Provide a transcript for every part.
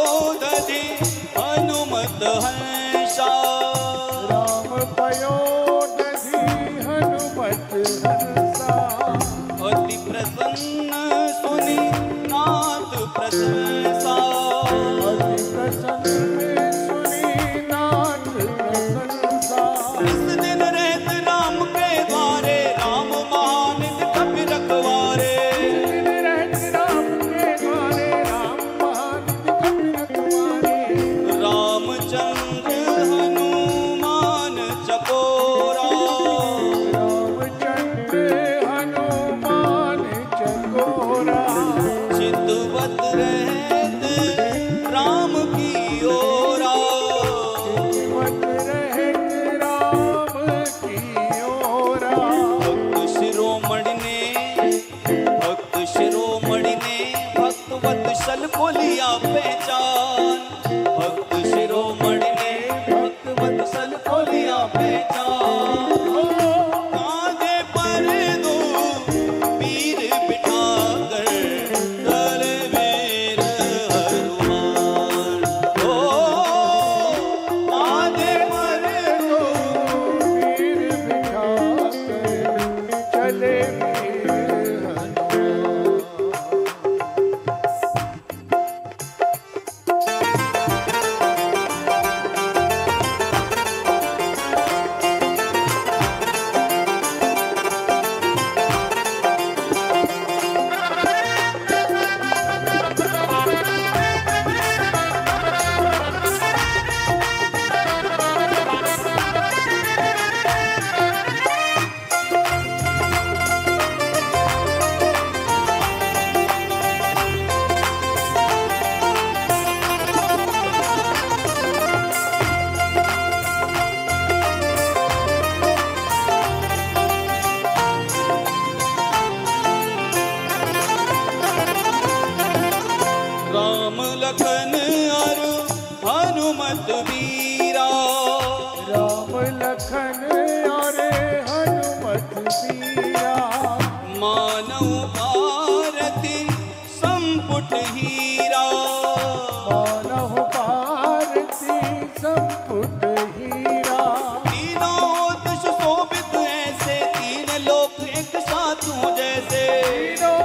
पयोदधि हनुमत हंसा। राम पयोदधि हनुमत हंसा। अति प्रसन्न सुनि नाथ प्रशंसा। अति प्रसन्न सुनि नाथ प्रशंसा। इस दिन रहत राम के द्वारे राम महानित कपि रखवारे। इस दिन रहत राम के द्वारे राम महानित कपि रखवारे। रामचंद्र हनुमान चकोरा। रामचंद्र हनुमान चकोरा। चितवत रहत राम की ओरा। चितवत रहत राम की ओरा। भक्त शिरोमणि ने भक्तवत्सल को लिया पहचान। भक्त शिरोमणि ने भक्तवत्सल को लिया पहचान। कांधे पर दो पीर बिठाकर दलवीर हनुमान। ओ कांधे पर दो पीर बिठाकर चले वीर हनुमान। राम लखन और हनुमत वीरा। राम लखन और हनुमत वीरा। मानव भारती संपुट हीरा। मानव भारती संपुट हीरा। तीनों दश शोभित ऐसे तीन लोक एक साथ हों जैसे। तीनों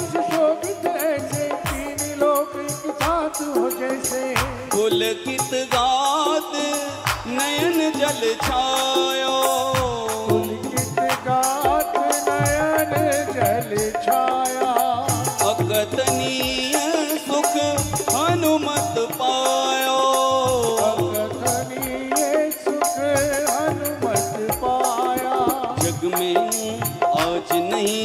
सुशोभित ऐसे तीन लोक एक साथ हो जैसे। पुलकित गात नयन जल छायो। पुलकित गात नयन जल छाया। अकथनीय सुख हनुमत पायो। अकथनीय सुख हनुमत पाया। जग में आज नहीं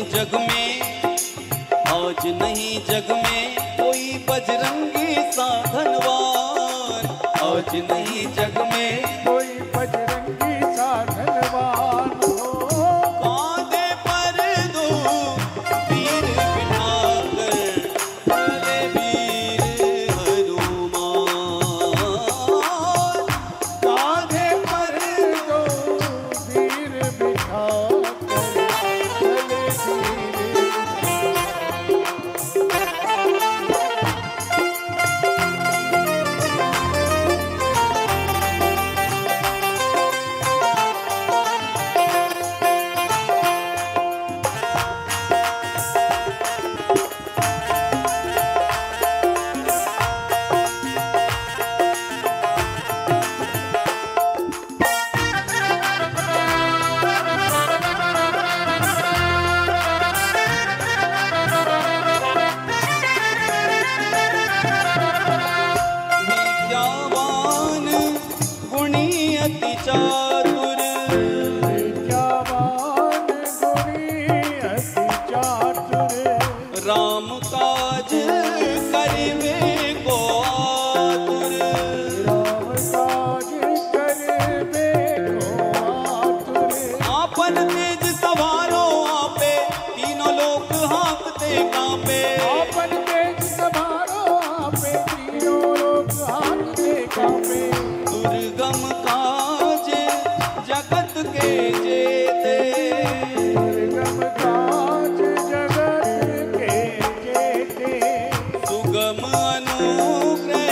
जग में कोई बजरंगी सा धनवान। आज नहीं जग में कोई बजरंगी सा धनवान हो। कांधे पर दो पीर बिठाकर चले वीर हनुमान। कांधे पर दो वीर बिठाकर चले वीर। विद्यावान गुणी अति चातुर। विद्यावान गुणी अति चातुर। राम काज करिवे को आतुर। राम काज करबे को आतुर। आपन तेज सवारो आपे तीनों लोक हाँकते कांपे। आपन तेज सवारो आपे तीनों लोक हाँकते कांपे। दुर्गम काज जगत के जेते। दुर्गम काज जगत के जेते। सुगम अनुग्रह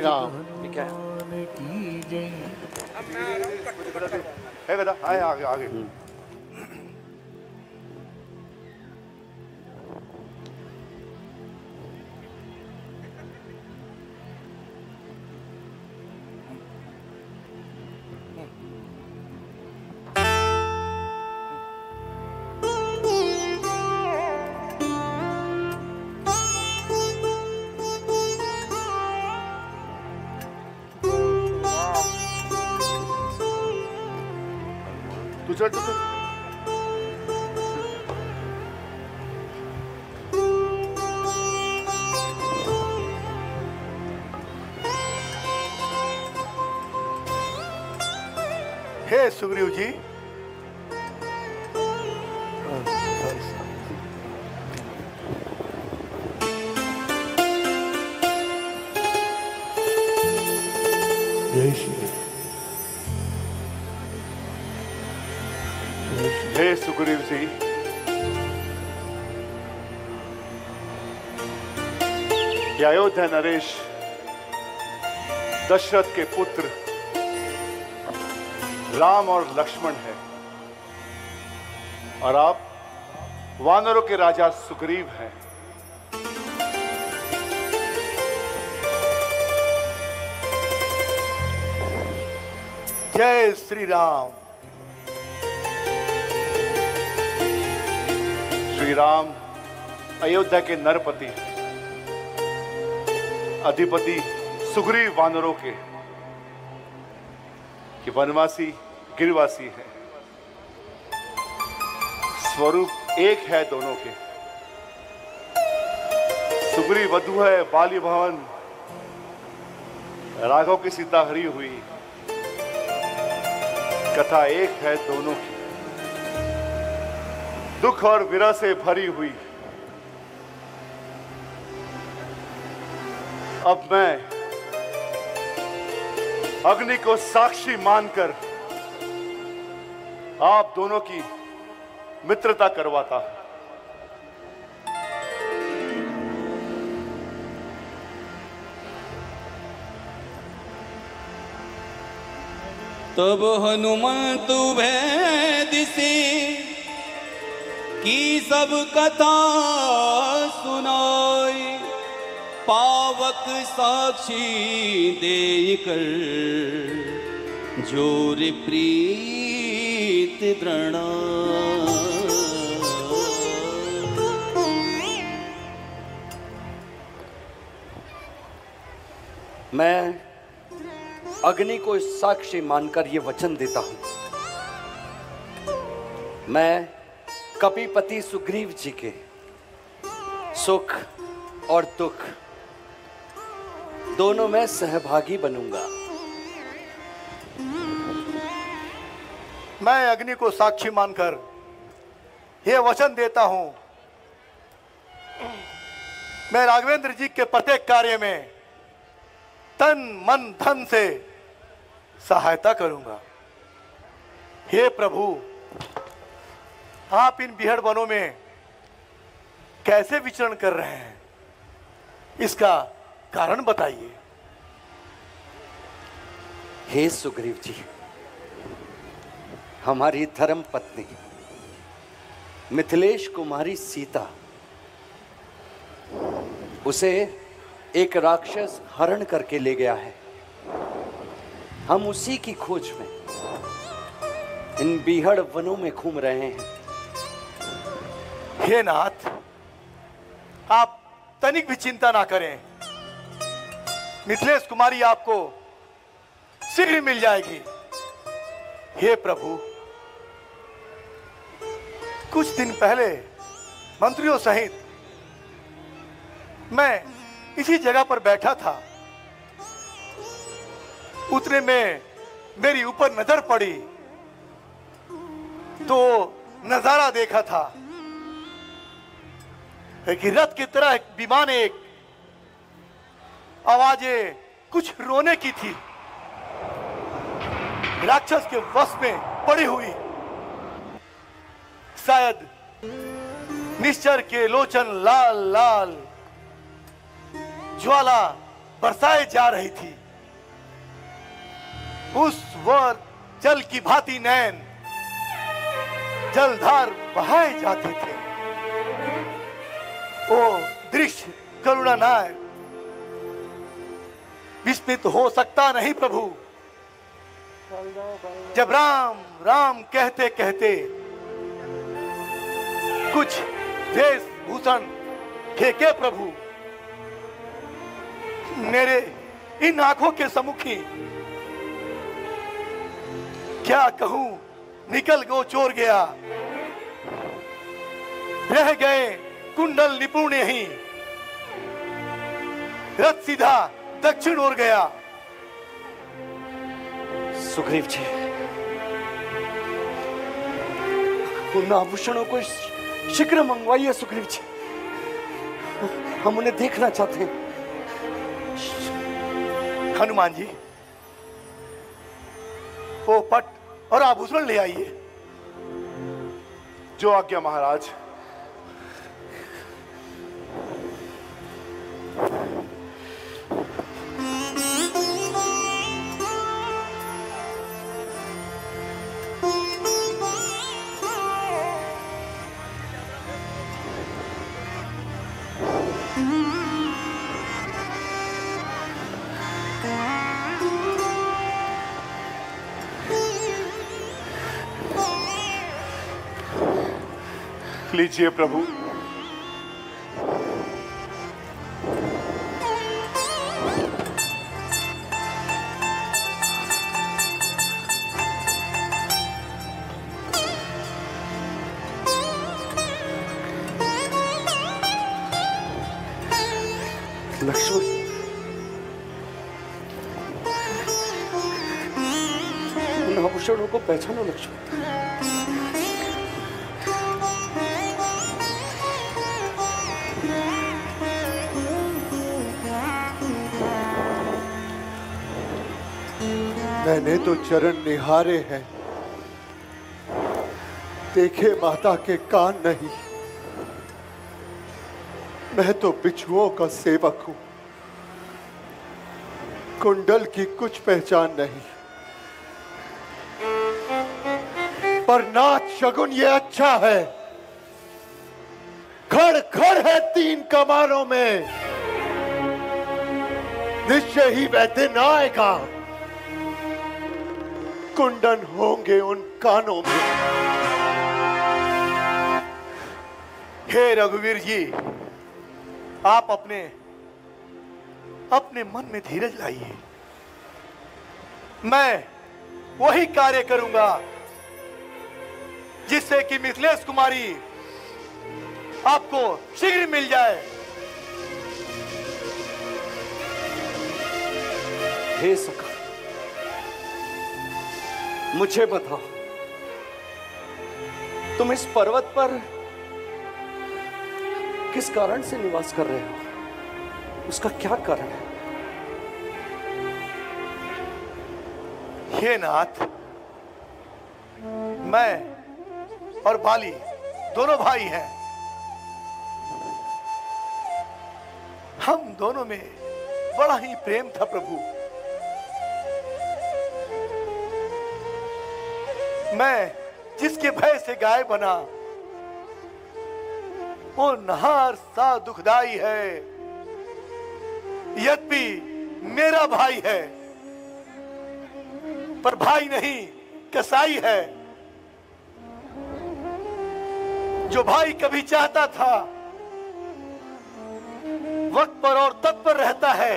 श्री राम। क्या की जय। है गदा, आए आगे आगे। तू चल तू। हे सुग्रीव जी, जय श्री हे सुग्रीव जी, ये अयोध्या नरेश दशरथ के पुत्र राम और लक्ष्मण है, और आप वानरों के राजा सुग्रीव हैं। जय श्री राम। श्री राम अयोध्या के नरपति, अधिपति सुग्रीव वानरों के, कि वनवासी गिरवासी है, स्वरूप एक है दोनों के। सुग्रीव वधु है बाली भवन, राघव की सीता हरी हुई, कथा एक है दोनों की, दुख और विरह से भरी हुई। अब मैं अग्नि को साक्षी मानकर आप दोनों की मित्रता करवाता हूं। तब हनुमंत भेद से की सब कथा सुनाई, पावक साक्षी देकर जोर प्रीत दृढ़ा। मैं अग्नि को साक्षी मानकर ये वचन देता हूं, मैं कपिपति सुग्रीव जी के सुख और दुख दोनों में सहभागी बनूंगा। मैं अग्नि को साक्षी मानकर यह वचन देता हूं, मैं राघवेंद्र जी के प्रत्येक कार्य में तन मन धन से सहायता करूंगा। हे प्रभु, आप इन बिहड़ वनों में कैसे विचरण कर रहे हैं, इसका कारण बताइए। हे सुग्रीव जी, हमारी धर्म पत्नी मिथिलेश कुमारी सीता, उसे एक राक्षस हरण करके ले गया है। हम उसी की खोज में इन बीहड़ वनों में घूम रहे हैं। हे नाथ, आप तनिक भी चिंता ना करें, मिथिलेश कुमारी आपको शीघ्र मिल जाएगी। हे प्रभु, कुछ दिन पहले मंत्रियों सहित मैं इसी जगह पर बैठा था, उतने में मेरी ऊपर नजर पड़ी तो नजारा देखा था कि रथ की तरह एक विमान, एक आवाजें कुछ रोने की थी, राक्षस के वश में पड़ी हुई। शायद निश्चर के लोचन लाल लाल ज्वाला बरसाए जा रही थी। उस वर जल की भांति नैन जलधार बहाए जाते थे। ओ दृश्य करुणानायक विस्मित हो सकता नहीं प्रभु। जब राम राम कहते कहते कुछ वेशभूषण फेंके प्रभु, मेरे इन आंखों के सम्मुखी क्या कहूं, निकल गो चोर गया। रह गए कुंडल निपुण ही, रथ सीधा दक्षिण ओर गया। सुग्रीव जी, उन आभूषणों को शीघ्र मंगवाइए सुग्रीव जी, हम उन्हें देखना चाहते हैं। हनुमान जी, वो पट और आभूषण ले आइए। जो आज्ञा महाराज। लीजिए प्रभु। लक्ष्मण, उन आभूषणों को पहचानो लक्ष्मण। मैंने तो चरण निहारे हैं, देखे माता के कान नहीं। मैं तो बिच्छुओं का सेवक हूं, कुंडल की कुछ पहचान नहीं। पर नाच शगुन ये अच्छा है, खड़ खड़ है 3 कमानों में, निश्चय ही वह दिन आएगा, कुंडन होंगे उन कानों में। हे रघुवीर जी, आप अपने मन में धीरज लाइए। मैं वही कार्य करूंगा जिससे कि मिथिलेश कुमारी आपको शीघ्र मिल जाए। हे सखा, मुझे बताओ, तुम इस पर्वत पर किस कारण से निवास कर रहे हो? उसका क्या कारण है? हे नाथ, मैं और बाली दोनों भाई हैं। हम दोनों में बड़ा ही प्रेम था प्रभु। मैं जिसके भय से गाय बना, वो नहार सा दुखदाई है। यद्यपि मेरा भाई है, पर भाई नहीं कसाई है। जो भाई कभी चाहता था वक्त पर और तत्पर रहता है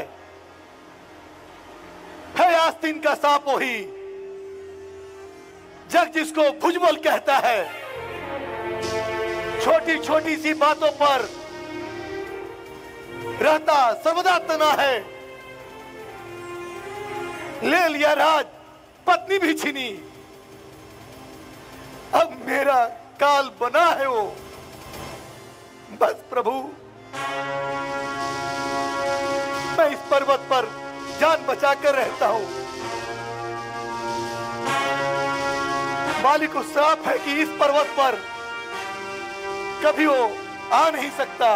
आस्तीन का सांप ही, जग जिसको भुजबल कहता है। छोटी छोटी सी बातों पर रहता सर्वदा तना है। ले लिया राज, पत्नी भी छीनी, अब मेरा काल बना है वो। बस प्रभु, मैं इस पर्वत पर जान बचाकर रहता हूं। मालिक को श्राप है कि इस पर्वत पर कभी वो आ नहीं सकता।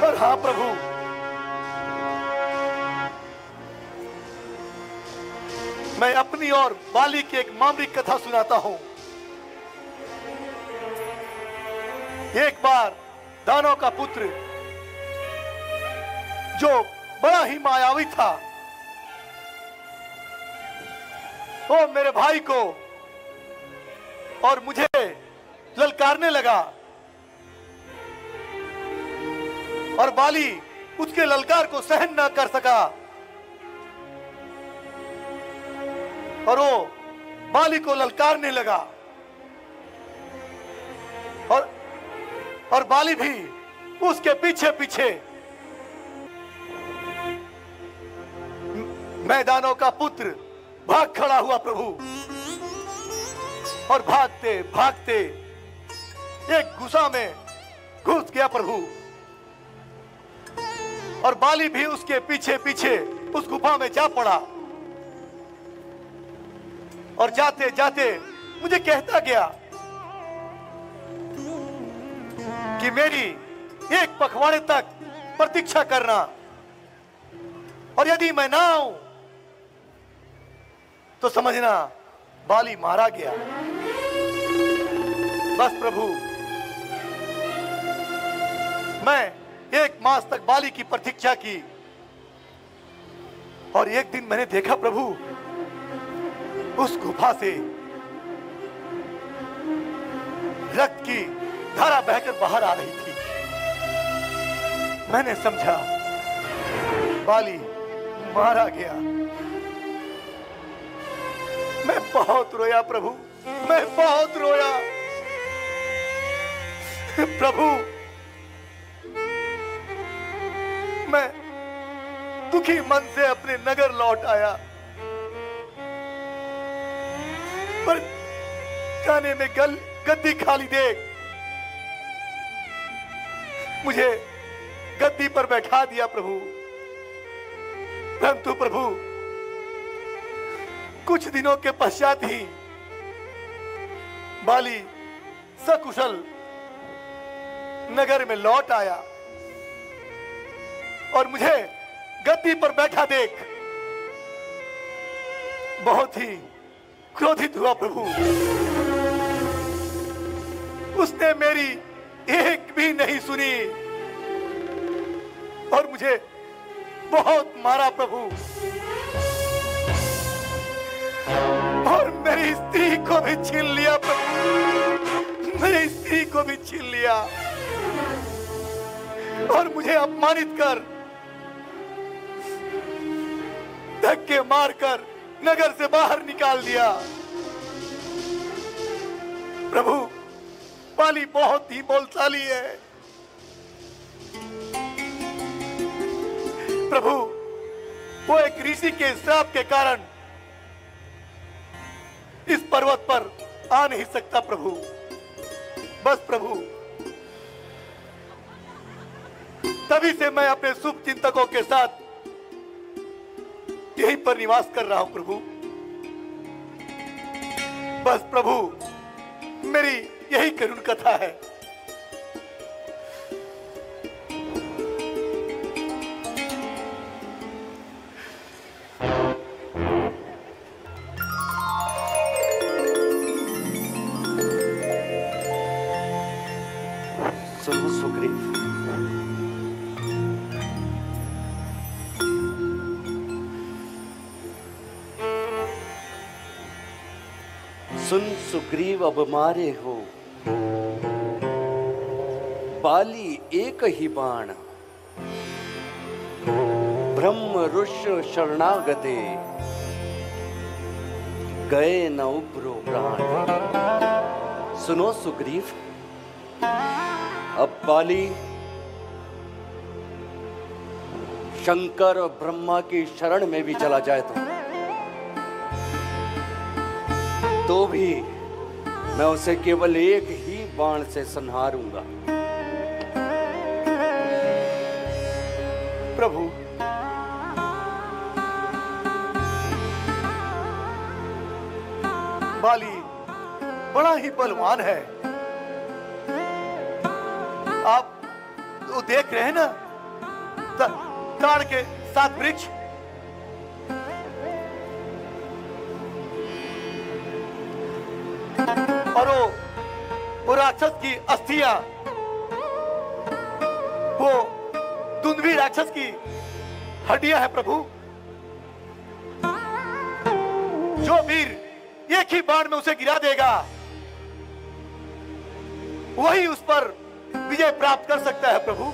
पर हाँ प्रभु, मैं अपनी और बाली की एक मामूली कथा सुनाता हूं। एक बार दानव का पुत्र जो बड़ा ही मायावी था, वो मेरे भाई को और मुझे ललकारने लगा और बाली उसके ललकार को सहन न कर सका और वो बाली को ललकारने लगा और बाली भी उसके पीछे पीछे। मैं दानव का पुत्र भाग खड़ा हुआ प्रभु, और भागते भागते एक गुफा में घुस गया प्रभु, और बाली भी उसके पीछे पीछे उस गुफा में जा पड़ा और जाते जाते मुझे कहता गया कि मेरी एक पखवाड़े तक प्रतीक्षा करना, और यदि मैं ना आऊं तो समझना बाली मारा गया। बस प्रभु, मैं 1 मास तक बाली की प्रतीक्षा की, और एक दिन मैंने देखा प्रभु, उस गुफा से रक्त की धारा बहकर बाहर आ रही थी। मैंने समझा बाली मारा गया। मैं बहुत रोया प्रभु, मैं बहुत रोया प्रभु। मैं दुखी मन से अपने नगर लौट आया, पर खाने में गद्दी खाली देख मुझे गद्दी पर बैठा दिया प्रभु। परंतु प्रभु, कुछ दिनों के पश्चात ही बाली सकुशल नगर में लौट आया और मुझे गद्दी पर बैठा देख बहुत ही क्रोधित हुआ प्रभु। उसने मेरी एक भी नहीं सुनी और मुझे बहुत मारा प्रभु, और मेरी स्त्री को भी छीन लिया प्रभु, मेरी स्त्री को भी छीन लिया और मुझे अपमानित कर, धक्के मारकर नगर से बाहर निकाल दिया। प्रभु, बाली बहुत ही बलशाली है प्रभु। वो एक ऋषि के श्राप के कारण इस पर्वत पर आ नहीं सकता प्रभु। बस प्रभु, तभी से मैं अपने शुभ चिंतकों के साथ यहीं पर निवास कर रहा हूं प्रभु। बस प्रभु, मेरी यही करुण कथा है। सुनो सुग्रीव, सुन सुग्रीव, अब मारे हो बाली एक ही बाण, ब्रह्म ऋष्य शरणागते गए न उबरो प्राण। सुनो सुग्रीव, अब बाली शंकर और ब्रह्मा की शरण में भी चला जाए तो भी मैं उसे केवल एक ही बाण से संहारूंगा। प्रभु, बाली बड़ा ही बलवान है। आप वो देख रहे हैं ना, ताड़ के 7 वृक्ष, और वो राक्षस की अस्थियां, वो दुंदवी राक्षस की हड्डियां हैं प्रभु। जो वीर एक ही बाण में उसे गिरा देगा वही उस पर विजय प्राप्त कर सकता है प्रभु।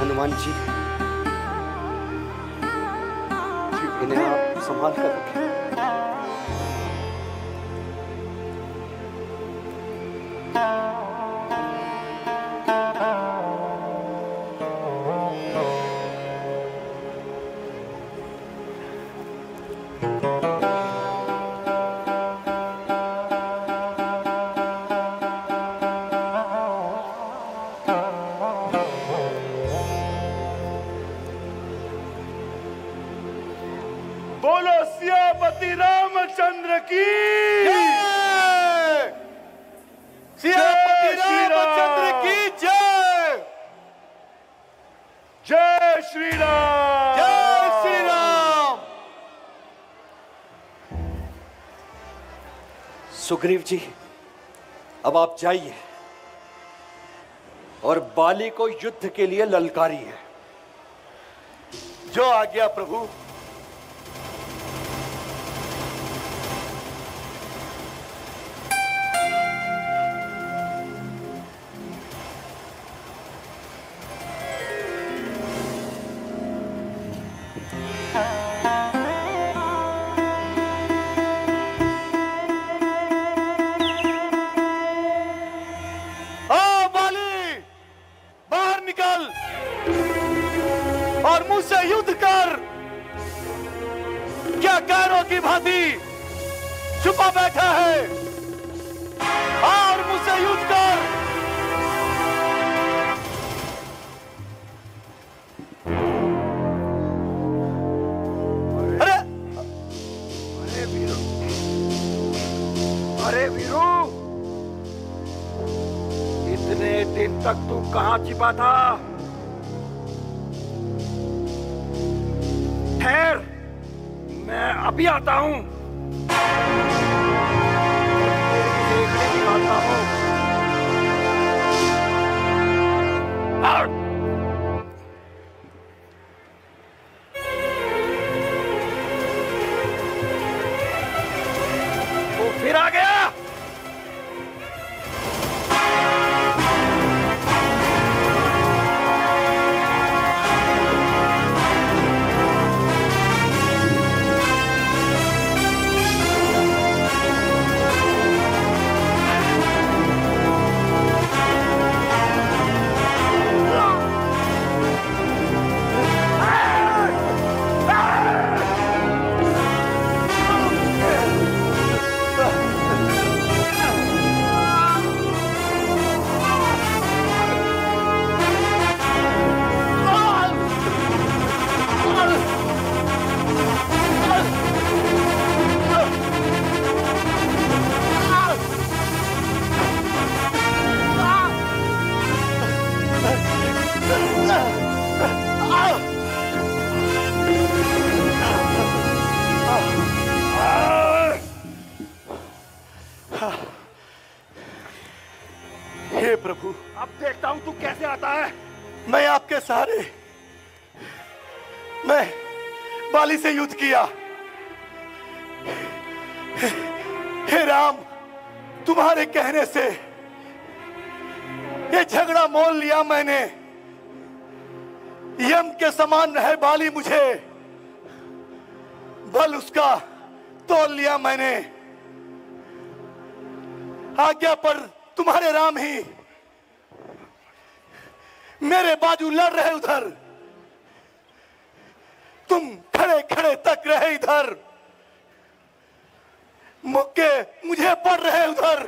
हनुमान जी, इन्हें आप संभाल कर रखें। बोलो सियापति रामचंद्र की जय। सियापति रामचंद्र की जय। जय श्री राम। जय श्री राम। सुग्रीव जी, अब आप जाइए और बाली को युद्ध के लिए ललकारिए। जो आज्ञा प्रभु। और मुझसे युद्ध कर। क्या गैरों की भांति छुपा बैठा है? और मुझसे युद्ध कर। अरे अरे वीरू, अरे वीरू, इतने दिन तक तू कहां छिपा था? ठहर, मैं अभी आता हूं। देखने भी आता हूं। वो फिर आ गया। हे प्रभु, अब देखता हूं तू कैसे आता है। मैं आपके सहारे, मैं बाली से युद्ध किया। हे राम, तुम्हारे कहने से ये झगड़ा मोल लिया मैंने। यम के समान है बाली मुझे, बल उसका तोल लिया मैंने। आज्ञा पर तुम्हारे राम ही मेरे बाजू लड़ रहे उधर, तुम खड़े खड़े तक रहे इधर, मुक्के मुझे पड़ रहे उधर।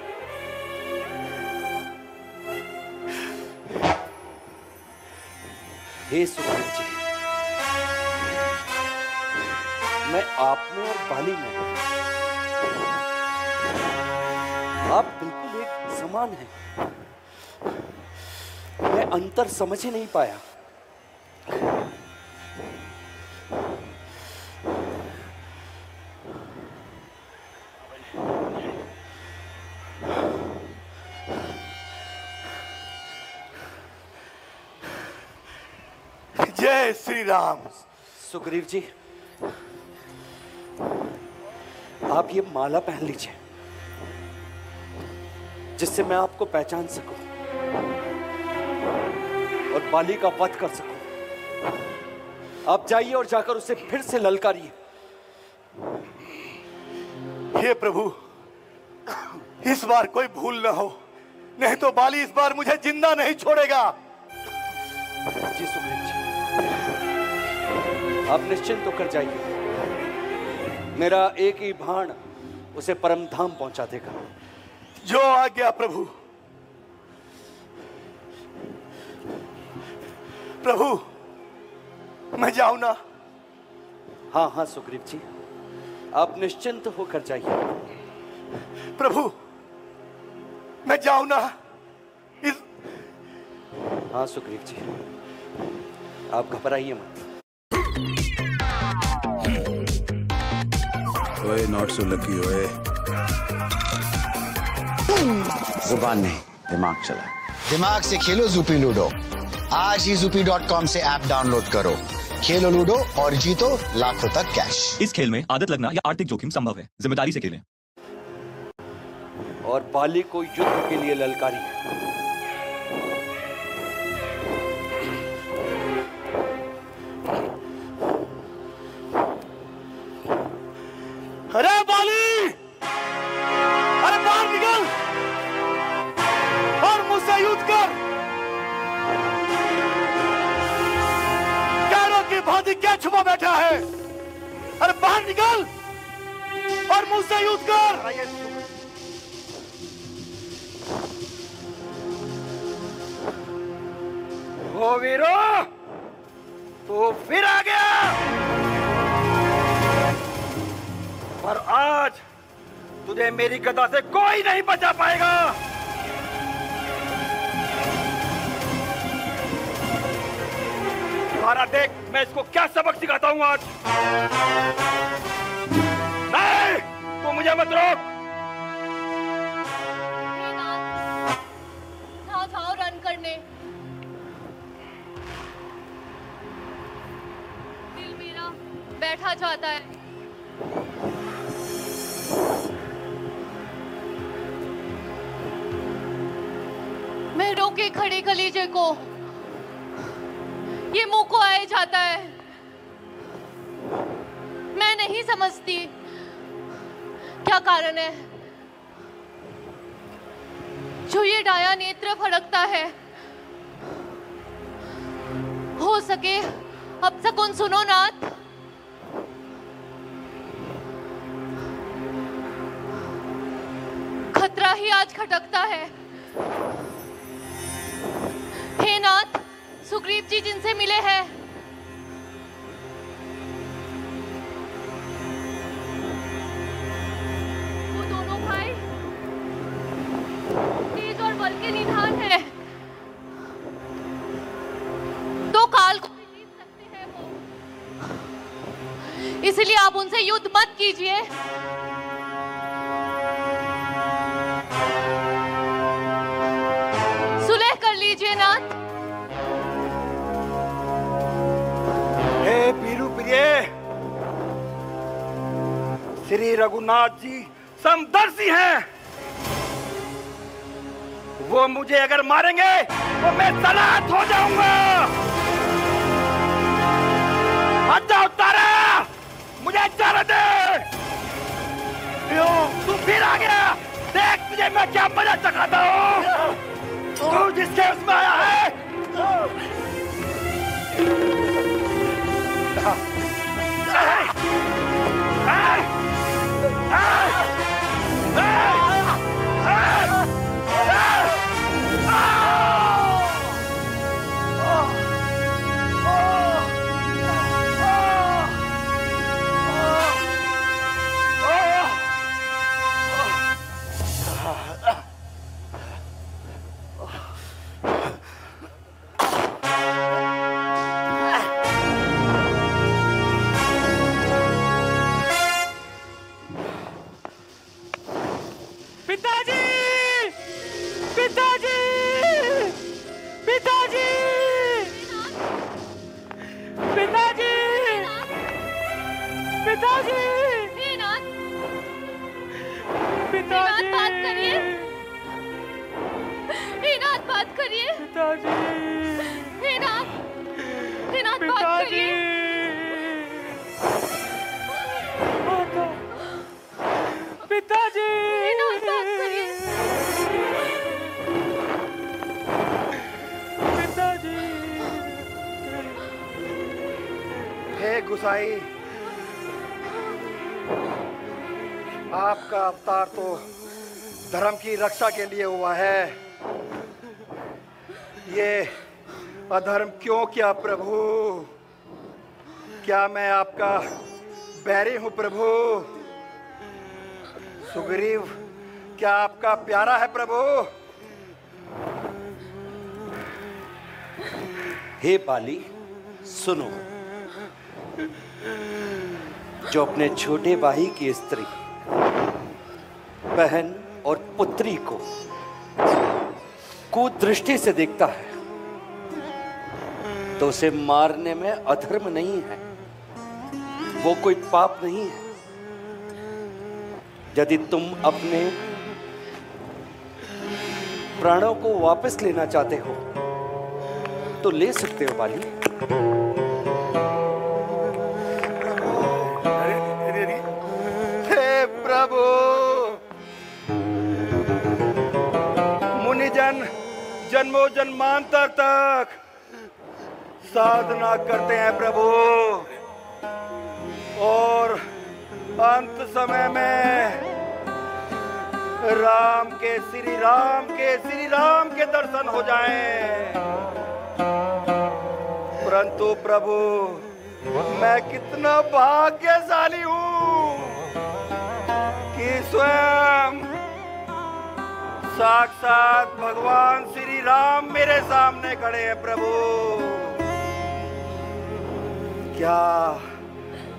हे सुग्रीव जी, मैं आप में और बाली में, आप बिल्कुल एक समान हैं। मैं अंतर समझ ही नहीं पाया। जय श्री राम। सुग्रीव जी, आप ये माला पहन लीजिए जिससे मैं आपको पहचान सकूं और बाली का वध कर सकूं। आप जाइए और जाकर उसे फिर से ललकारिए। हे प्रभु, इस बार कोई भूल न हो, नहीं तो बाली इस बार मुझे जिंदा नहीं छोड़ेगा। जी सुग्रीव जी, आप निश्चिंत होकर जाइए। मेरा एक ही बाण उसे परम धाम पहुंचा देगा। जो आज्ञा प्रभु। प्रभु, मैं जाऊं ना? हाँ हाँ सुग्रीव जी, आप निश्चिंत होकर जाइए। प्रभु, मैं जाऊं ना? हाँ सुग्रीव जी, आप घबराइए मत। ओए नॉट सो लकी ओए। जुबान नहीं, दिमाग चला। दिमाग से खेलो ज़ूपी लूडो। आज ही ज़ूपी.com से ऐप डाउनलोड करो, खेलो लूडो और जीतो लाखों तक कैश। इस खेल में आदत लगना या आर्थिक जोखिम संभव है, जिम्मेदारी से खेलें। और बाली को युद्ध के लिए ललकारिए। अरे बाली, अरे बाहर निकल और मुझसे युद्ध कर। कैरों की भांति क्या छुपा बैठा है? अरे बाहर निकल और मुझसे युद्ध कर। ओ वीरो, तू फिर आ गया। पर आज तुझे मेरी गदा से कोई नहीं बचा पाएगा। तुम्हारा देख मैं इसको क्या सबक सिखाता हूं आज। नहीं, तू मुझे मत रोक। जाओ रन करने। दिल मेरा बैठा जाता है। मैं रोके खड़े कलेजे को, ये मुंह को आए जाता है। मैं नहीं समझती क्या कारण है जो ये डाया नेत्र फड़कता है। हो सके अब सकुन सुनो नाथ। खतरा ही आज खटकता है। हे नाथ, सुग्रीव जी जिनसे मिले हैं, वो दोनों भाई तेज और बल के निधान हैं। तो काल को भी जीत सकते हैं वो, इसलिए आप उनसे युद्ध मत कीजिए। सुलह कर लीजिए नाथ। हे पीरू प्रिय, श्री रघुनाथ जी समदर्शी हैं। वो मुझे अगर मारेंगे तो मैं सलात हो जाऊंगा। हट जाओ तारा, मुझे जाने दे। तू फिर आ गया। देख तुझे मैं क्या मजा चखाता हूँ। तू जिसके उसमें आया है पिताजी, हे नाथ, पिताजी, बात करिए। हे नाथ, बात करिए। पिताजी, हे नाथ, बात पिताजी, करिए। माता, पिताजी, हे नाथ, बात करिए। पिताजी। हे गुसाई, आपका अवतार तो धर्म की रक्षा के लिए हुआ है। ये अधर्म क्यों किया प्रभु? क्या मैं आपका बैरी हूं प्रभु? सुग्रीव क्या आपका प्यारा है प्रभु? हे बाली, सुनो। जो अपने छोटे भाई की स्त्री, बहन और पुत्री को कुदृष्टि से देखता है तो उसे मारने में अधर्म नहीं है, वो कोई पाप नहीं है। यदि तुम अपने प्राणों को वापस लेना चाहते हो तो ले सकते हो बाली। हे प्रभु, मुनिजन जन्मों जन्मांतर तक साधना करते हैं प्रभु, और अंत समय में राम के श्री राम के दर्शन हो जाएं। परंतु प्रभु, मैं कितना भाग्यशाली हूँ कि स्वयं साक्षात भगवान श्री राम मेरे सामने खड़े हैं प्रभु। क्या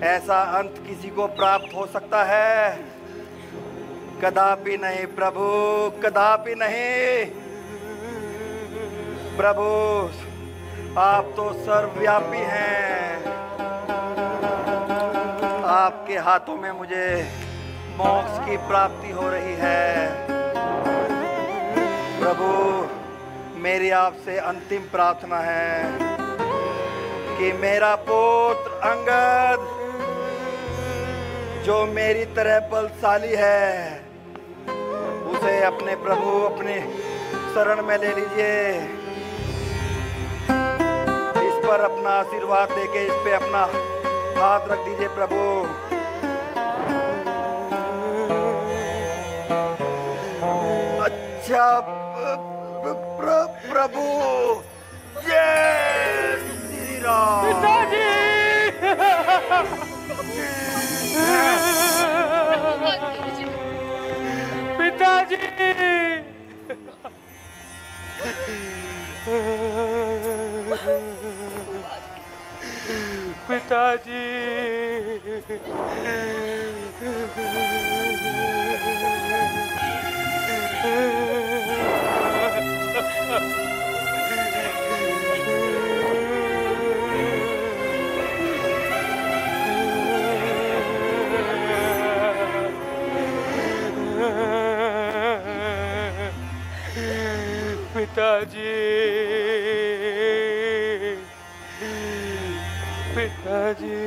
ऐसा अंत किसी को प्राप्त हो सकता है? कदापि नहीं प्रभु, कदापि नहीं। प्रभु, आप तो सर्वव्यापी हैं। आपके हाथों में मुझे मोक्ष की प्राप्ति हो रही है। प्रभु, मेरी आपसे अंतिम प्रार्थना है कि मेरा पुत्र अंगद, जो मेरी तरह बलशाली है, उसे अपने प्रभु अपने शरण में ले लीजिए। इस पर अपना आशीर्वाद देके इस पे अपना हाथ रख दीजिए प्रभु। अच्छा प्रभु, जय श्री राम। पिताजी, पिताजी, पिताजी, पिताजी, पिताजी।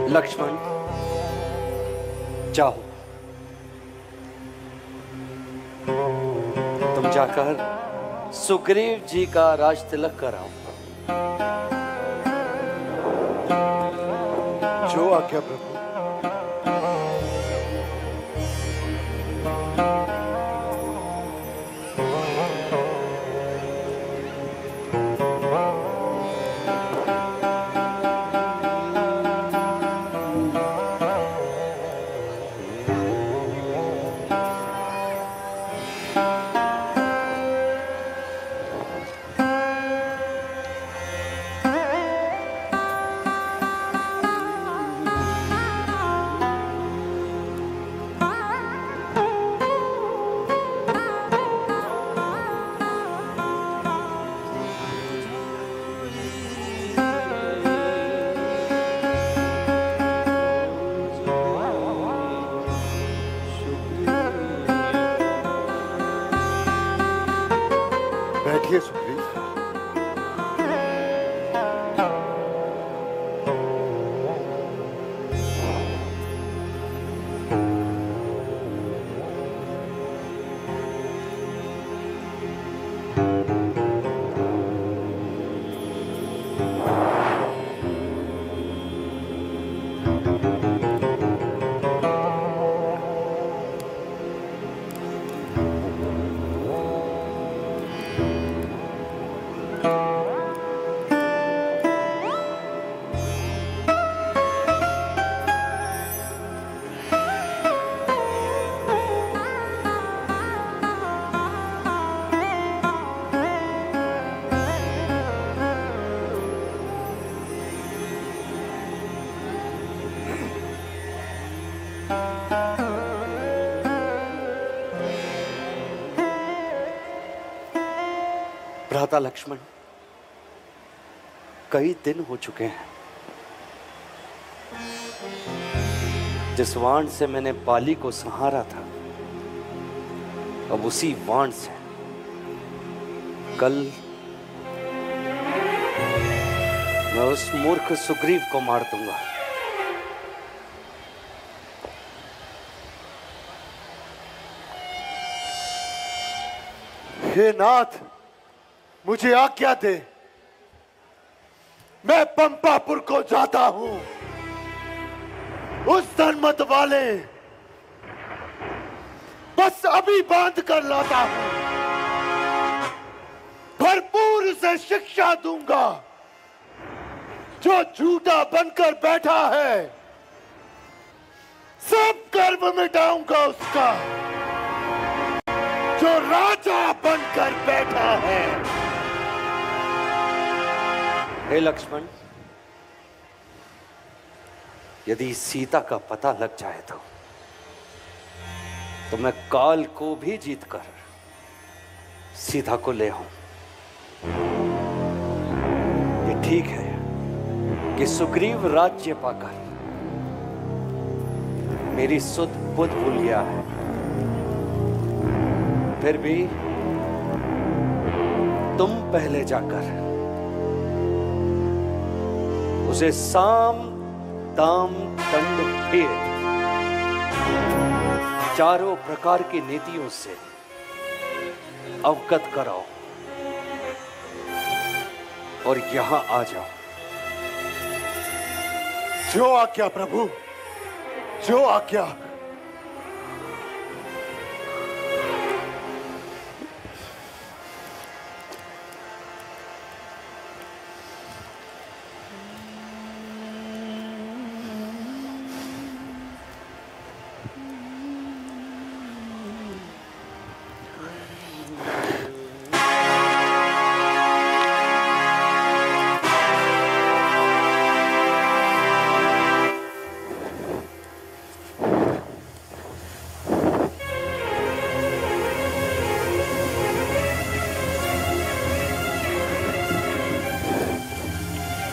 लक्ष्मण, जाओ, तुम जाकर सुग्रीव जी का राज तिलक कराओ। जो आज्ञा प्रभु। भ्राता लक्ष्मण, कई दिन हो चुके हैं जिस वाण से मैंने बाली को संहारा था, अब उसी वाण से कल मैं उस मूर्ख सुग्रीव को मार दूंगा। हे नाथ, मुझे आज्ञा दे, मैं पंपापुर को जाता हूं, उस धनमत वाले बस अभी बांध कर लाता हूं, भरपूर से शिक्षा दूंगा। जो झूठा बनकर बैठा है, सब गर्व मिटाऊंगा उसका, जो राजा बनकर बैठा है। हे लक्ष्मण, यदि सीता का पता लग जाए तो मैं काल को भी जीतकर सीता को ले आऊं। ये ठीक है कि सुग्रीव राज्य पाकर मेरी सुध बुध भूल गया है, फिर भी तुम पहले जाकर उसे साम दाम दंड भेद चारों प्रकार की नीतियों से अवगत कराओ और यहां आ जाओ। जो आज्ञा प्रभु, जो आज्ञा।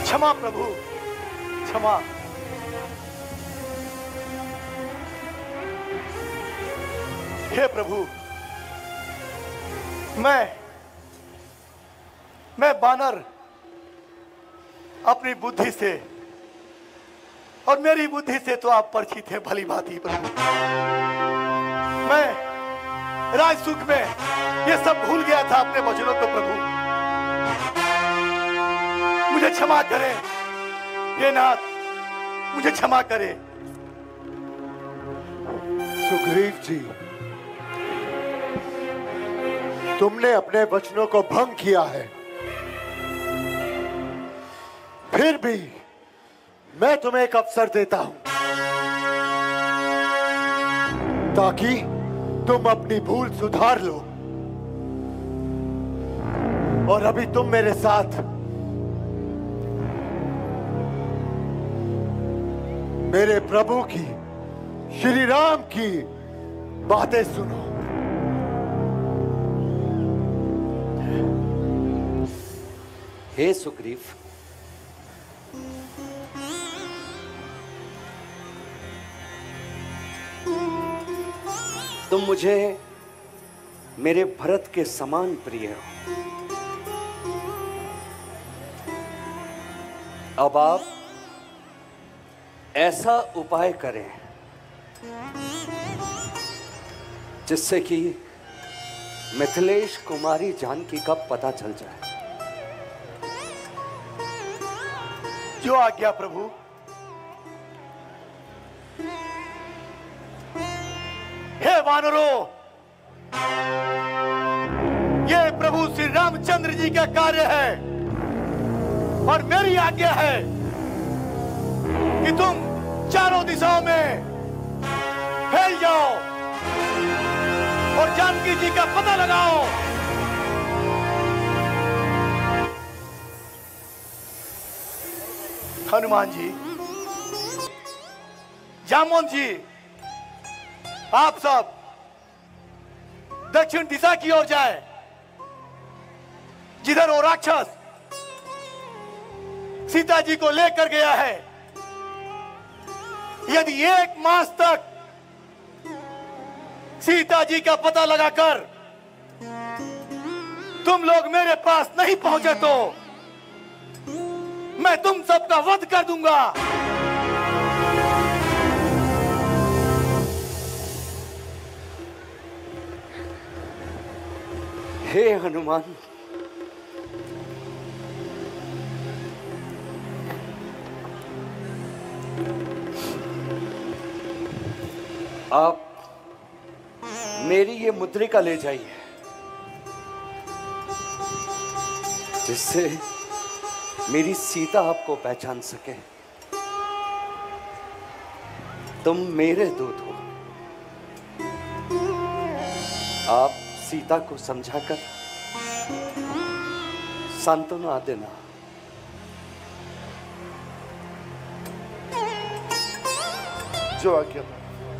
क्षमा प्रभु, क्षमा। हे प्रभु, मैं बानर अपनी बुद्धि से, और मेरी बुद्धि से तो आप परिचित हैं भली भांति प्रभु। मैं राज सुख में ये सब भूल गया था अपने वचनों को प्रभु, मुझे क्षमा करें। ये नाथ, मुझे क्षमा करें। सुग्रीव जी, तुमने अपने वचनों को भंग किया है, फिर भी मैं तुम्हें एक अवसर देता हूं ताकि तुम अपनी भूल सुधार लो। और अभी तुम मेरे साथ मेरे प्रभु की, श्री राम की बातें सुनो। हे सुग्रीव, तुम मुझे मेरे भरत के समान प्रिय हो। अब आप ऐसा उपाय करें जिससे कि मिथिलेश कुमारी जानकी का पता चल जाए। जो आज्ञा प्रभु। हे वानरों, ये प्रभु श्री रामचंद्र जी का कार्य है और मेरी आज्ञा है कि तुम चारों दिशाओं में फैल जाओ और जानकी जी का पता लगाओ। हनुमान जी, जामोन जी, आप सब दक्षिण दिशा की ओर जाए, जिधर वो राक्षस सीता जी को लेकर गया है। यदि 1 मास तक सीता जी का पता लगाकर तुम लोग मेरे पास नहीं पहुंचे तो मैं तुम सबका वध कर दूंगा। हे हनुमान, आप मेरी ये मुद्रिका ले जाइए, जिससे मेरी सीता आपको पहचान सके। तुम मेरे दूत हो। आप सीता को समझाकर सांत्वना देना। जो आज्ञा।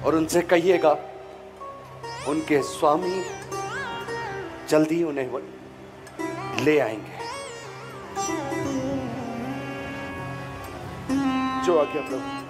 और उनसे कहिएगा उनके स्वामी जल्दी उन्हें ले आएंगे। जो आज्ञा प्रभु।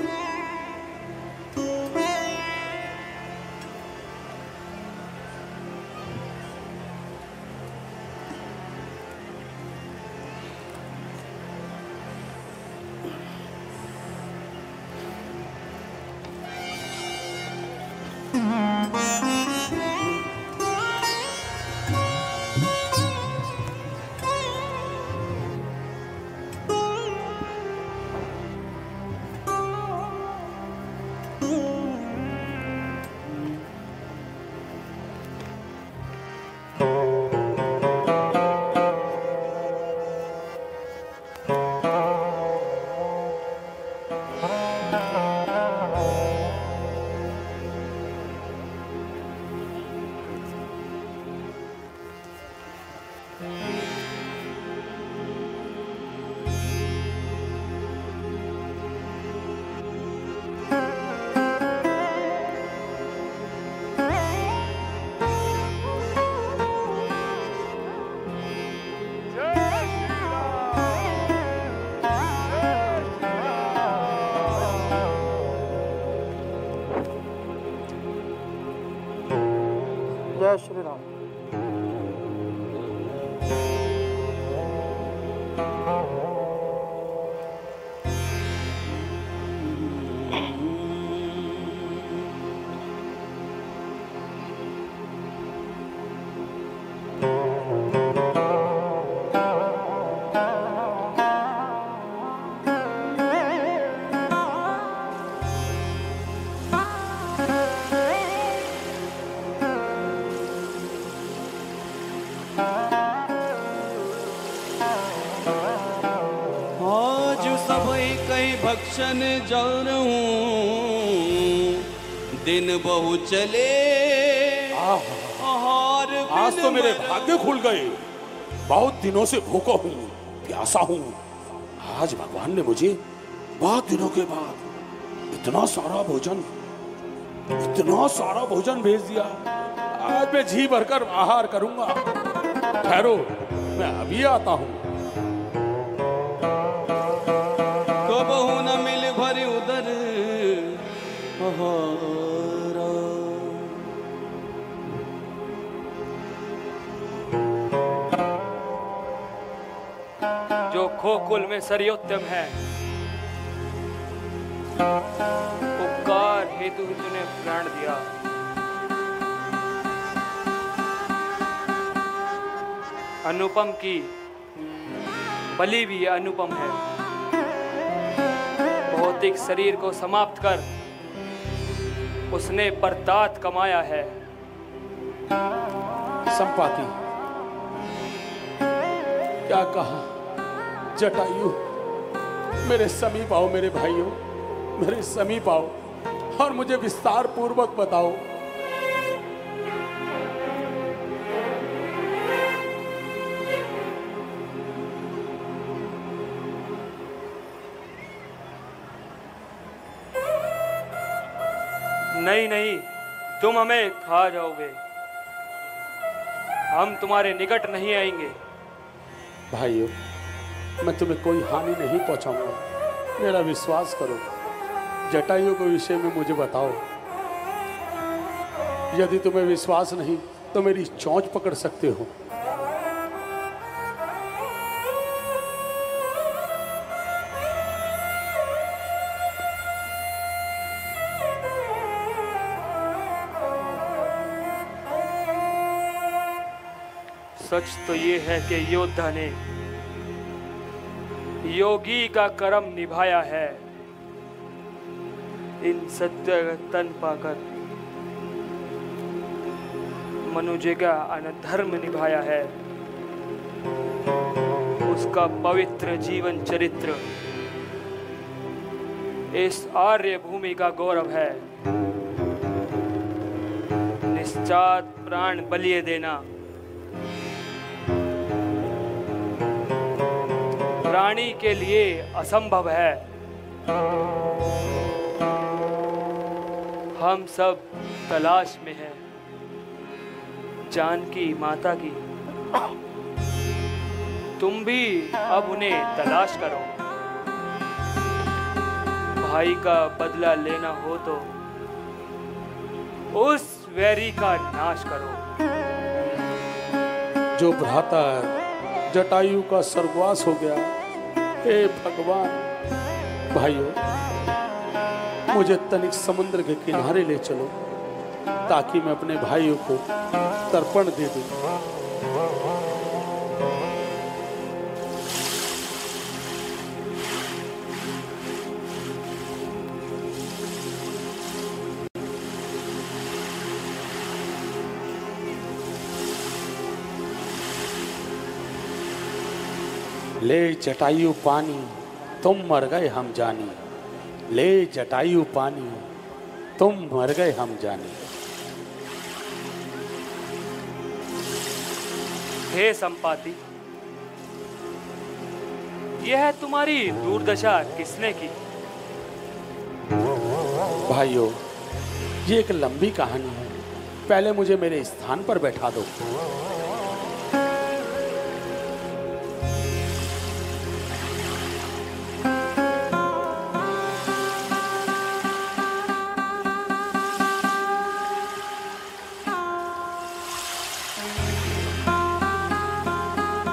जय श्री राम। भक्षण जानूं दिन बहु चले आहार। आज तो मेरे भाग्य खुल गए। बहुत दिनों से भूखा हूँ, प्यासा हूँ। आज भगवान ने मुझे बहुत दिनों के बाद इतना सारा भोजन भेज दिया। आज मैं जी भरकर आहार करूंगा। ठहरो, मैं अभी आता हूँ। कबहु न मिल भरी उदर आहारा। जो खोकुल में सर्वोत्तम है, उपकार हेतु ही तूने प्राण दिया। अनुपम की बलि भी अनुपम है। भौतिक शरीर को समाप्त कर उसने बरदात कमाया है। संपाति, क्या कहा? जटायु, मेरे समीप आओ मेरे भाइयों, मेरे समीप आओ और मुझे विस्तार पूर्वक बताओ। नहीं, तुम हमें खा जाओगे, हम तुम्हारे निकट नहीं आएंगे। भाइयों, मैं तुम्हें कोई हानि नहीं पहुंचाऊंगा, मेरा विश्वास करो। जटायु के विषय में मुझे बताओ। यदि तुम्हें विश्वास नहीं तो मेरी चोंच पकड़ सकते हो। सच तो ये है कि योद्धा ने योगी का कर्म निभाया है। इन सत्य तन पाकर मनुष्य का अनधर्म निभाया है। उसका पवित्र जीवन चरित्र इस आर्य भूमि का गौरव है। निश्चात प्राण बलि देना प्राणी के लिए असंभव है। हम सब तलाश में हैं जानकी माता की। तुम भी अब उन्हें तलाश करो। भाई का बदला लेना हो तो उस वैरी का नाश करो। जो भ्राता जटायु का स्वर्गवास हो गया, हे भगवान। भाइयों, मुझे तनिक समुद्र के किनारे ले चलो ताकि मैं अपने भाइयों को तर्पण दे दूं। ले जटायु पानी, तुम मर गए हम जानी। ले जटायु पानी, तुम मर गए हम जानी। हे संपाति, यह तुम्हारी दुर्दशा किसने की? भाइयों, ये एक लंबी कहानी है। पहले मुझे मेरे स्थान पर बैठा दो।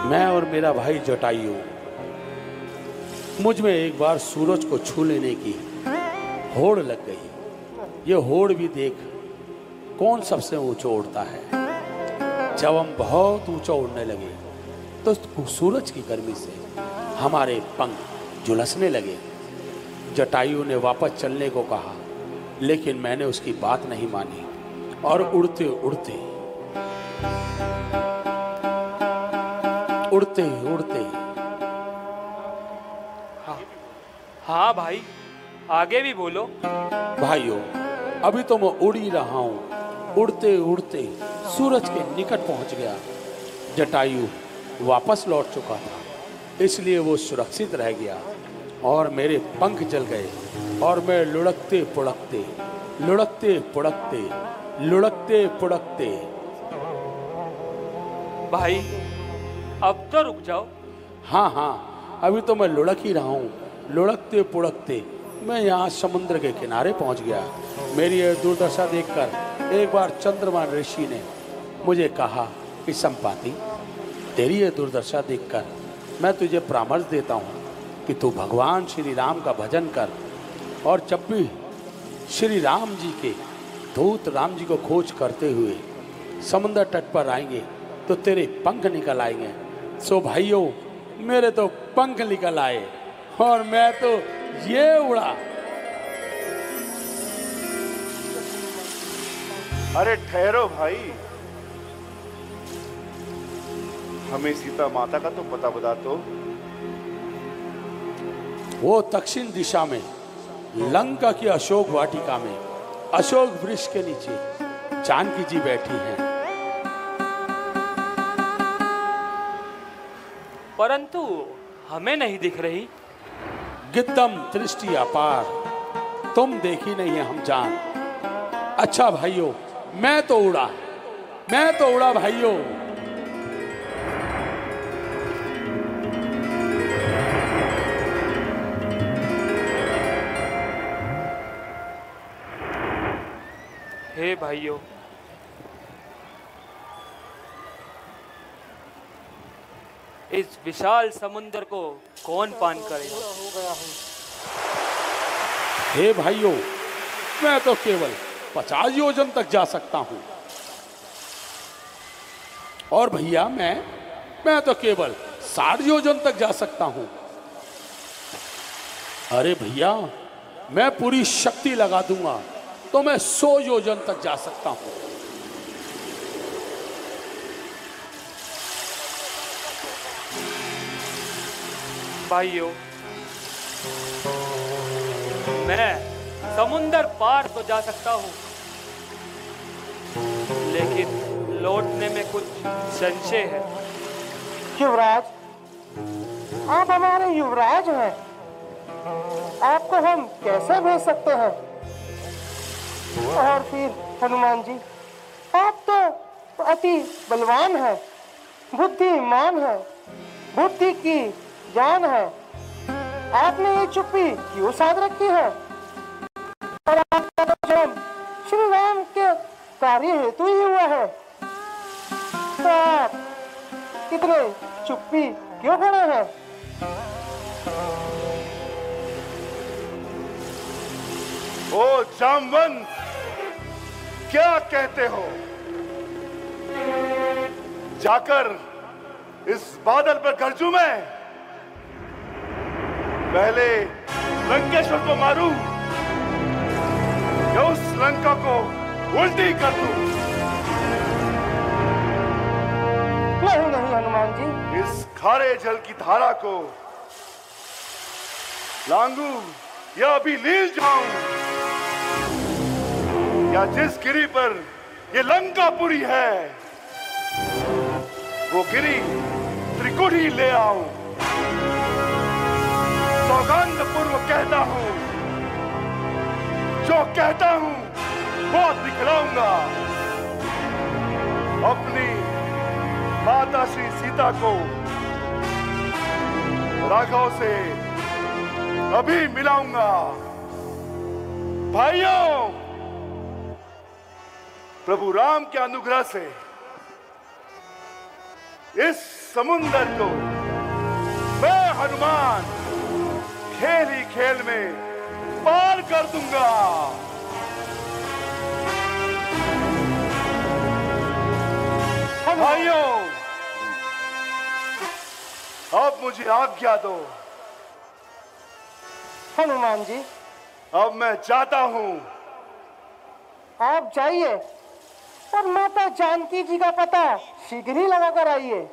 मैं और मेरा भाई जटायु, मुझ में एक बार सूरज को छू लेने की होड़ लग गई। ये होड़ भी देख कौन सबसे ऊंचा उड़ता है। जब हम बहुत ऊंचा उड़ने लगे तो सूरज की गर्मी से हमारे पंख झुलसने लगे। जटायु ने वापस चलने को कहा, लेकिन मैंने उसकी बात नहीं मानी और उड़ते उड़ते उड़ते उड़ते हाँ भाई, आगे भी बोलो। भाइयों, अभी तो मैं उड़ ही रहा हूँ। उड़ते उड़ते सूरज के निकट पहुंच गया। जटायु वापस लौट चुका था, इसलिए वो सुरक्षित रह गया और मेरे पंख जल गए और मैं लुढ़कते पुढ़कते लुढ़कते पुढ़कते लुढ़कते पुढ़कते। भाई, अब तो रुक जाओ। हाँ हाँ, अभी तो मैं लुढ़क ही रहा हूँ। लुढ़कते पुढ़कते मैं यहाँ समुद्र के किनारे पहुँच गया। मेरी यह दुर्दशा देखकर एक बार चंद्रमा ऋषि ने मुझे कहा कि संपाति, तेरी यह दुर्दशा देखकर मैं तुझे परामर्श देता हूँ कि तू भगवान श्री राम का भजन कर, और जब भी श्री राम जी के दूत राम जी को खोज करते हुए समुद्र तट पर आएंगे तो तेरे पंख निकल आएंगे। सो भाइयों, मेरे तो पंख निकल आए और मैं तो ये उड़ा। अरे ठहरो भाई, हमें सीता माता का तो पता बता दो। वो दक्षिण दिशा में लंका की अशोक वाटिका में अशोक वृक्ष के नीचे जानकी जी बैठी हैं। परंतु हमें नहीं दिख रही। गिद्धम दृष्टि अपार, तुम देखी नहीं है हम जान। अच्छा भाइयों, मैं तो उड़ा, मैं तो उड़ा भाइयों। हे भाइयों, इस विशाल समुद्र को कौन पान करेगा? हे भाइयों, मैं तो केवल 50 योजन तक जा सकता हूं। और भैया मैं तो केवल 60 योजन तक जा सकता हूं। अरे भैया, मैं पूरी शक्ति लगा दूंगा तो मैं 100 योजन तक जा सकता हूं। भाइयों, मैं समुंदर पार तो जा सकता हूँ, लेकिन लौटने में कुछ संशय है। युवराज, आप हमारे युवराज हैं, आपको हम कैसे भेज सकते हैं? और फिर हनुमान जी, आप तो अति बलवान हैं, बुद्धिमान हैं, बुद्धि की जान है। आपने ये चुप्पी क्यों साध रखी है? और आपका जन्म श्री राम के कार्य हेतु ही हुआ है, तो आप कितने चुप्पी क्यों खड़े हैं? ओ जामवंत, क्या कहते हो? जाकर इस बादल पर गरजूं मैं? पहले लंकेश्वर को मारूं या उस लंका को उल्टी कर दूं? नहीं नहीं हनुमान जी, इस खारे जल की धारा को लांगू या अभी लील जाऊं, या जिस गिरी पर ये लंकापुरी है वो गिरी त्रिकुटी ले आऊं। सौगंध पूर्व कहता हूं, जो कहता हूं वो दिखलाऊंगा। अपनी माता श्री सीता को राघव से अभी मिलाऊंगा। भाइयों, प्रभु राम के अनुग्रह से इस समुंदर को मैं हनुमान खेल ही खेल में पार कर दूंगा। भाइयों, अब मुझे आज्ञा दो। हनुमान जी, अब मैं जाता हूं। आप जाइए, और माता जानकी जी का पता शीघ्र ही लगा कर आइए।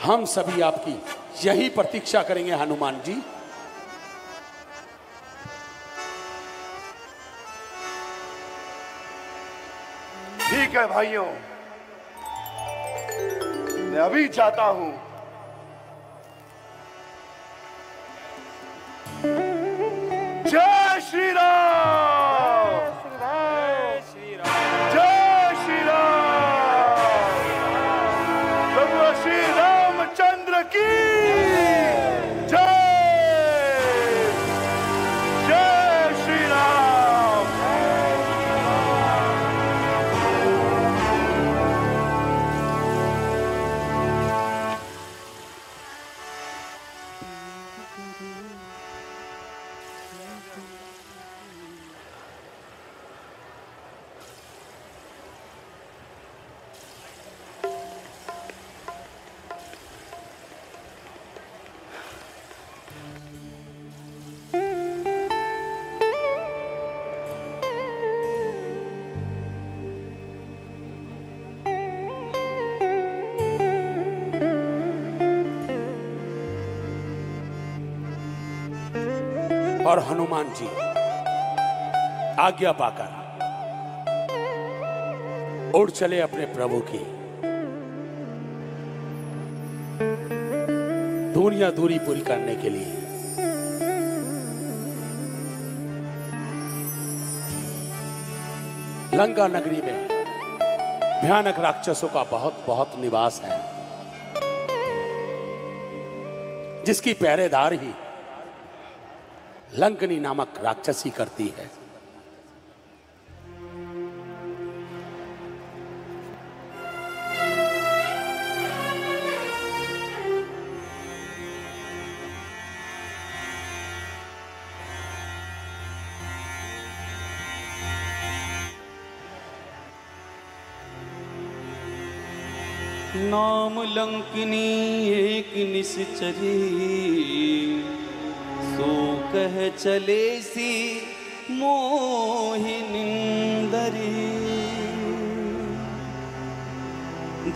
हम सभी आपकी यही प्रतीक्षा करेंगे हनुमान जी। ठीक है भाइयों, मैं अभी जाता हूं। जय श्री राम, जय श्री राम, जय श्री राम। प्रभु श्री रामचंद्र की जय। जय श्री राम। और हनुमान जी आज्ञा पाकर उड़ चले अपने प्रभु की दूरियां दूरी पूरी करने के लिए। लंका नगरी में भयानक राक्षसों का बहुत बहुत निवास है, जिसकी पहरेदारी लंकनी नामक राक्षसी करती है। नाम लंकिनी एक निश्चरी, सो कह चले सी मोहिनिंदरी।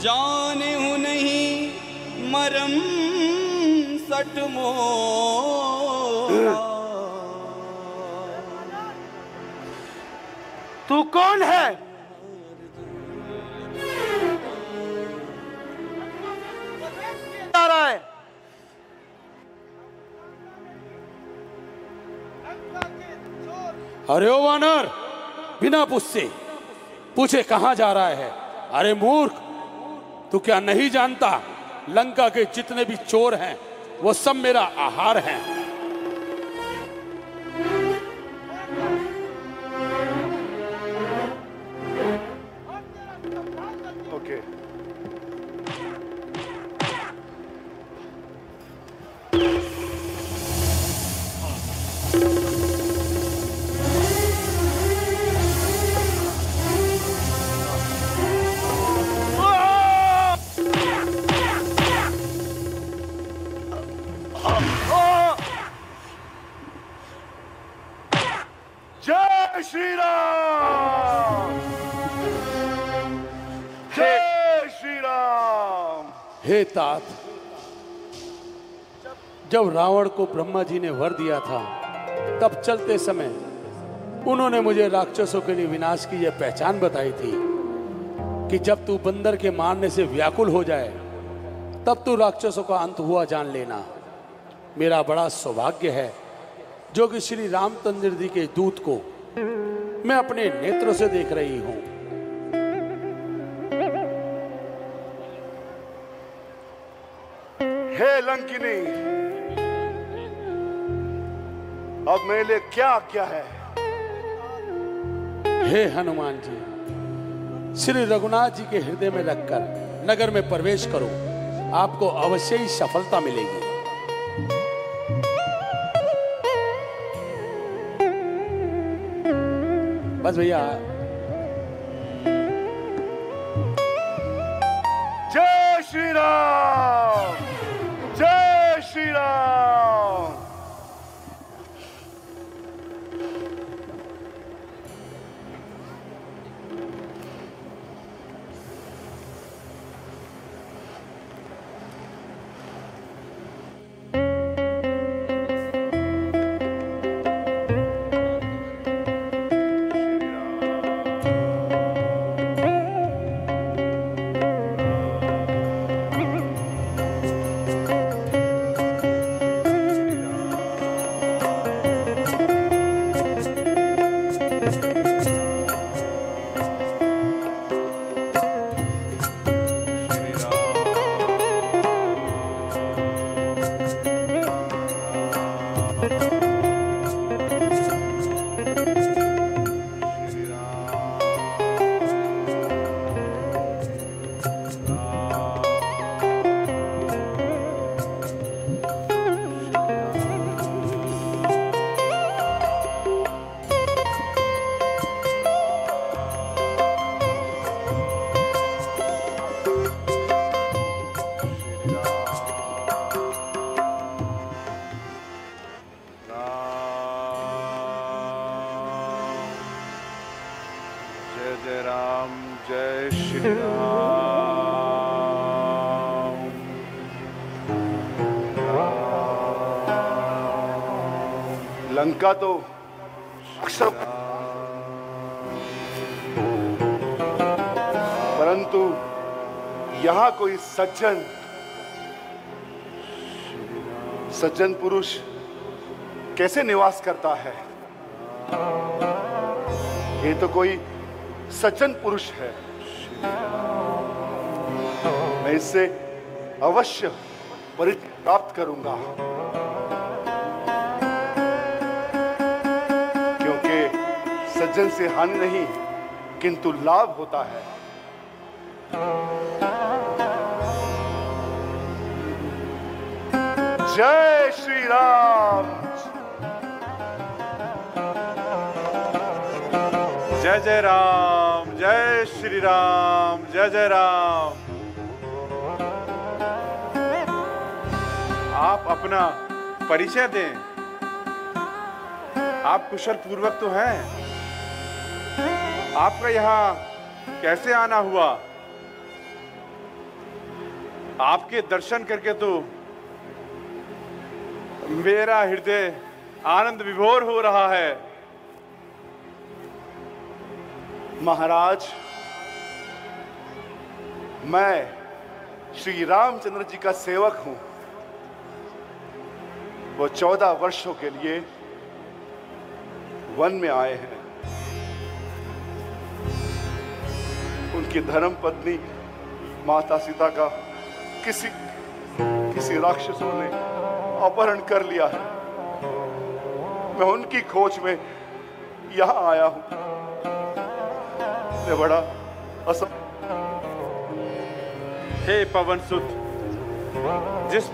जाने हूँ नहीं मरम सट मोरा। तू कौन है? आ रहा है? अरे ओ वानर, बिना पूछे कहां जा रहा है? अरे मूर्ख, तू क्या नहीं जानता लंका के जितने भी चोर हैं वो सब मेरा आहार हैं। ओके। जय श्री राम, जय श्री राम। हे तात, जब रावण को ब्रह्मा जी ने वर दिया था तब चलते समय उन्होंने मुझे राक्षसों के लिए विनाश की यह पहचान बताई थी कि जब तू बंदर के मारने से व्याकुल हो जाए तब तू राक्षसों का अंत हुआ जान लेना। मेरा बड़ा सौभाग्य है जो कि श्री रामचंद्र जी के दूत को मैं अपने नेत्रों से देख रही हूं। हे लंकिनी, अब मेरे लिए क्या आज्ञा है? हे हनुमान जी, श्री रघुनाथ जी के हृदय में रखकर नगर में प्रवेश करो, आपको अवश्य ही सफलता मिलेगी। बस भैया। जय श्री राम, जय श्री राम। लंका तो अक्षर, परंतु यहां कोई सज्जन पुरुष कैसे निवास करता है? ये तो कोई सज्जन पुरुष है। मैं इससे अवश्य परिचय प्राप्त करूंगा, क्योंकि सज्जन से हानि नहीं किंतु लाभ होता है। जय श्री राम। जय जय राम, जय श्री राम, जय जय राम। आप अपना परिचय दें। आप कुशल पूर्वक तो हैं? आपका यहाँ कैसे आना हुआ? आपके दर्शन करके तो मेरा हृदय आनंद विभोर हो रहा है। महाराज, मैं श्री रामचंद्र जी का सेवक हूं। वो 14 वर्षों के लिए वन में आए हैं। उनकी धर्म पत्नी माता सीता का किसी राक्षसों ने अपहरण कर लिया है। मैं उनकी खोज में यहां आया हूं। मैं बड़ा हे पवन सुत, जिस